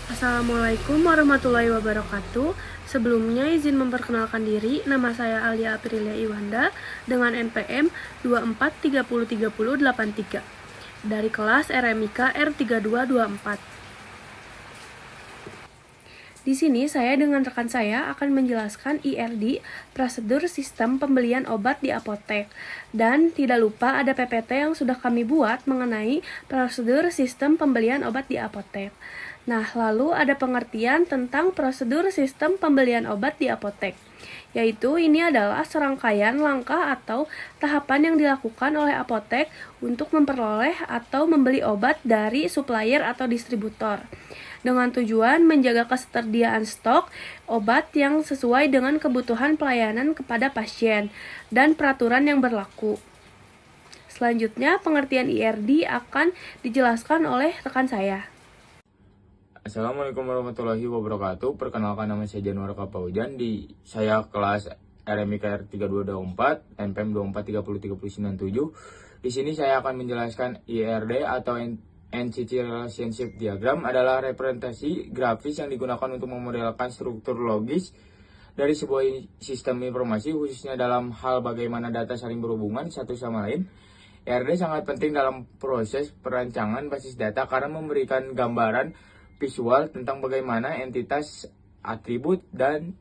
Assalamualaikum warahmatullahi wabarakatuh. Sebelumnya izin memperkenalkan diri, nama saya Alia Aprilia Iwanda dengan NPM 24303083 dari kelas RMIK R3224. Di sini saya dengan rekan saya akan menjelaskan IRD, prosedur sistem pembelian obat di apotek. Dan tidak lupa ada PPT yang sudah kami buat mengenai prosedur sistem pembelian obat di apotek. Nah, lalu ada pengertian tentang prosedur sistem pembelian obat di apotek, yaitu ini adalah serangkaian langkah atau tahapan yang dilakukan oleh apotek untuk memperoleh atau membeli obat dari supplier atau distributor, dengan tujuan menjaga ketersediaan stok obat yang sesuai dengan kebutuhan pelayanan kepada pasien dan peraturan yang berlaku. Selanjutnya, pengertian IRD akan dijelaskan oleh rekan saya. Assalamualaikum warahmatullahi wabarakatuh. Perkenalkan, nama saya Januar Kapaujan. Saya kelas RMIK R3224, NPM 24303097. Di sini saya akan menjelaskan IRD atau Entity Relationship Diagram adalah representasi grafis yang digunakan untuk memodelkan struktur logis dari sebuah sistem informasi, khususnya dalam hal bagaimana data saling berhubungan satu sama lain. IRD sangat penting dalam proses perancangan basis data karena memberikan gambaran visual tentang bagaimana entitas, atribut, dan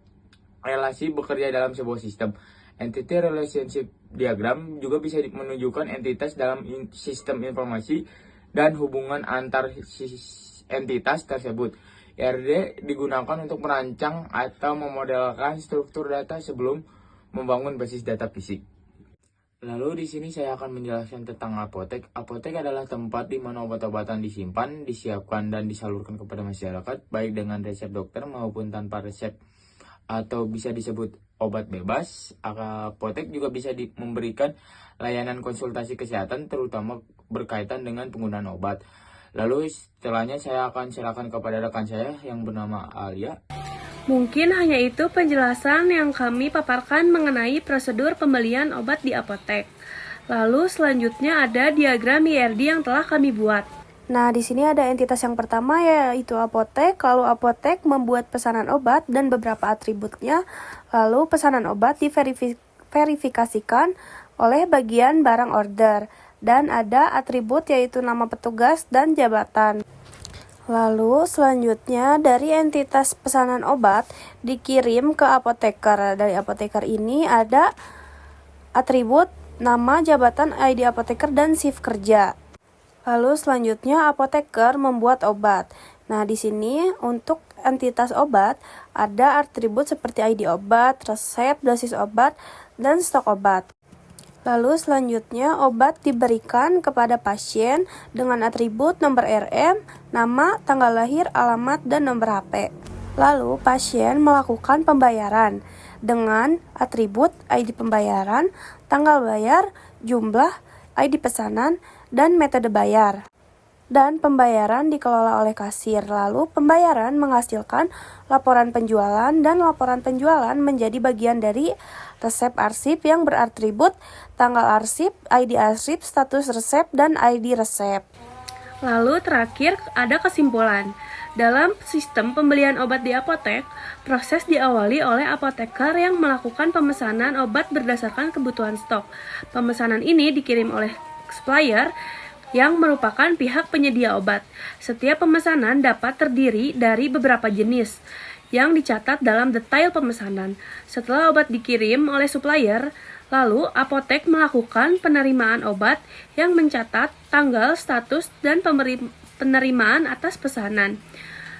relasi bekerja dalam sebuah sistem. Entity Relationship Diagram juga bisa menunjukkan entitas dalam sistem informasi dan hubungan antar entitas tersebut. IRD digunakan untuk merancang atau memodelkan struktur data sebelum membangun basis data fisik. Lalu di sini saya akan menjelaskan tentang apotek. Apotek adalah tempat di mana obat-obatan disimpan, disiapkan, dan disalurkan kepada masyarakat, baik dengan resep dokter maupun tanpa resep, atau bisa disebut obat bebas. Apotek juga bisa memberikan layanan konsultasi kesehatan, terutama berkaitan dengan penggunaan obat. Lalu setelahnya saya akan serahkan kepada rekan saya yang bernama Alia. Mungkin hanya itu penjelasan yang kami paparkan mengenai prosedur pembelian obat di apotek. Lalu selanjutnya ada diagram IRD yang telah kami buat. Nah, di sini ada entitas yang pertama yaitu apotek. Lalu apotek membuat pesanan obat dan beberapa atributnya. Lalu pesanan obat diverifikasikan oleh bagian barang order. Dan ada atribut yaitu nama petugas dan jabatan. Lalu selanjutnya dari entitas pesanan obat dikirim ke apoteker. Dari apoteker ini ada atribut, nama, jabatan, ID apoteker, dan shift kerja. Lalu selanjutnya apoteker membuat obat. Nah, di sini untuk entitas obat ada atribut seperti ID obat, resep, dosis obat, dan stok obat. Lalu selanjutnya obat diberikan kepada pasien dengan atribut nomor RM, nama, tanggal lahir, alamat, dan nomor HP. Lalu pasien melakukan pembayaran dengan atribut ID pembayaran, tanggal bayar, jumlah, ID pesanan, dan metode bayar. Dan pembayaran dikelola oleh kasir. Lalu pembayaran menghasilkan laporan penjualan dan laporan penjualan menjadi bagian dari resep arsip yang beratribut tanggal arsip, ID arsip, status resep, dan ID resep. Lalu terakhir ada kesimpulan. Dalam sistem pembelian obat di apotek, proses diawali oleh apoteker yang melakukan pemesanan obat berdasarkan kebutuhan stok. Pemesanan ini dikirim oleh supplier yang merupakan pihak penyedia obat. Setiap pemesanan dapat terdiri dari beberapa jenis yang dicatat dalam detail pemesanan. Setelah obat dikirim oleh supplier, lalu apotek melakukan penerimaan obat yang mencatat tanggal, status, dan penerimaan atas pesanan.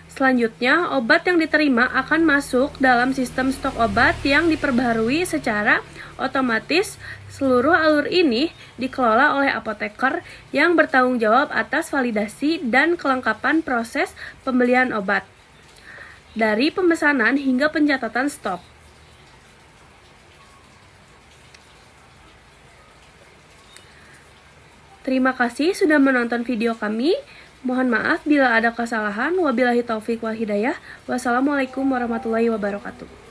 Selanjutnya, obat yang diterima akan masuk dalam sistem stok obat yang diperbaharui secara otomatis. Seluruh alur ini dikelola oleh apoteker yang bertanggung jawab atas validasi dan kelengkapan proses pembelian obat, dari pemesanan hingga pencatatan stok. Terima kasih sudah menonton video kami. Mohon maaf bila ada kesalahan. Wabillahi taufik wal hidayah. Wassalamualaikum warahmatullahi wabarakatuh.